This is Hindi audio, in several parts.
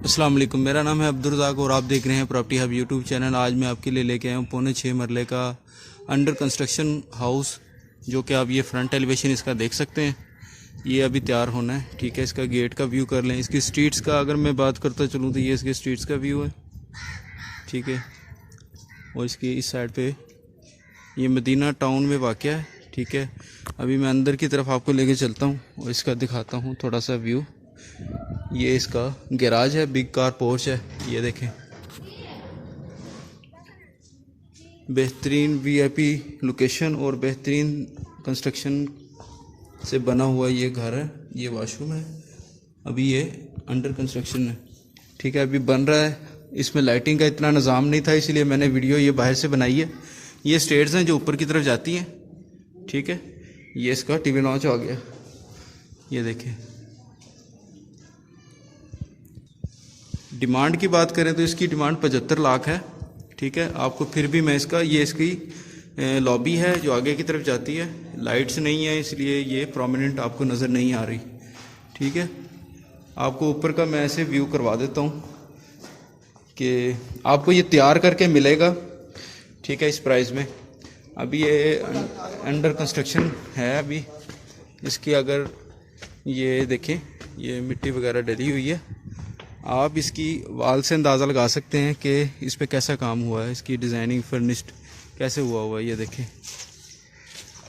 अस्सलाम वालेकुम, मेरा नाम है अब्दुल रज़ाक और आप देख रहे हैं प्रॉपर्टी हब यूट्यूब चैनल। आज मैं आपके लिए लेके आया हूँ 6.25 मरले का अंडर कंस्ट्रक्शन हाउस, जो कि आप ये फ्रंट एलिवेशन इसका देख सकते हैं। ये अभी तैयार होना है, ठीक है। इसका गेट का व्यू कर लें। इसकी स्ट्रीट्स का अगर मैं बात करता चलूँ तो ये इसके स्ट्रीट्स का व्यू है, ठीक है। और इसकी इस साइड पे ये मदीना टाउन में वाक़या है, ठीक है। अभी मैं अंदर की तरफ आपको लेके चलता हूँ और इसका दिखाता हूँ थोड़ा सा व्यू। ये इसका गैराज है, बिग कार पोर्च है, ये देखें। बेहतरीन वीआईपी लोकेशन और बेहतरीन कंस्ट्रक्शन से बना हुआ ये घर है। ये वॉशरूम है, अभी ये अंडर कंस्ट्रक्शन है, ठीक है। अभी बन रहा है। इसमें लाइटिंग का इतना निज़ाम नहीं था, इसलिए मैंने वीडियो ये बाहर से बनाई है। ये स्टेयर्स हैं जो ऊपर की तरफ जाती हैं, ठीक है। ये इसका टीवी लॉन्च आ गया, ये देखें। डिमांड की बात करें तो इसकी डिमांड 75 लाख है, ठीक है। आपको फिर भी मैं इसकी लॉबी है जो आगे की तरफ जाती है। लाइट्स नहीं है इसलिए ये प्रोमिनेंट आपको नज़र नहीं आ रही, ठीक है। आपको ऊपर का मैं ऐसे व्यू करवा देता हूँ कि आपको ये तैयार करके मिलेगा, ठीक है, इस प्राइस में। अभी ये अंडर कंस्ट्रक्शन है। अभी इसकी अगर ये देखें, ये मिट्टी वगैरह डली हुई है। आप इसकी वाल से अंदाज़ा लगा सकते हैं कि इस पे कैसा काम हुआ है, इसकी डिज़ाइनिंग फर्निश्ड कैसे हुआ है। ये देखें,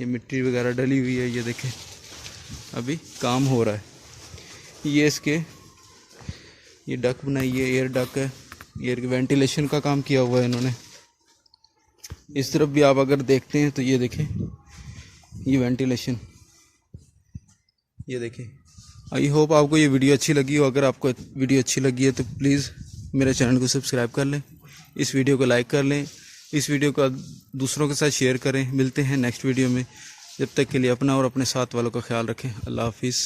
ये मिट्टी वगैरह डली हुई है, ये देखें, अभी काम हो रहा है। ये इसके ये डक बनाई है, एयर डक है, एयर वेंटिलेशन का काम किया हुआ है इन्होंने। इस तरफ भी आप अगर देखते हैं तो ये देखें, ये वेंटिलेशन, ये देखें। आई होप आपको ये वीडियो अच्छी लगी हो। अगर आपको वीडियो अच्छी लगी है तो प्लीज़ मेरे चैनल को सब्सक्राइब कर लें, इस वीडियो को लाइक कर लें, इस वीडियो को दूसरों के साथ शेयर करें। मिलते हैं नेक्स्ट वीडियो में, जब तक के लिए अपना और अपने साथ वालों का ख्याल रखें। अल्लाह हाफिज़।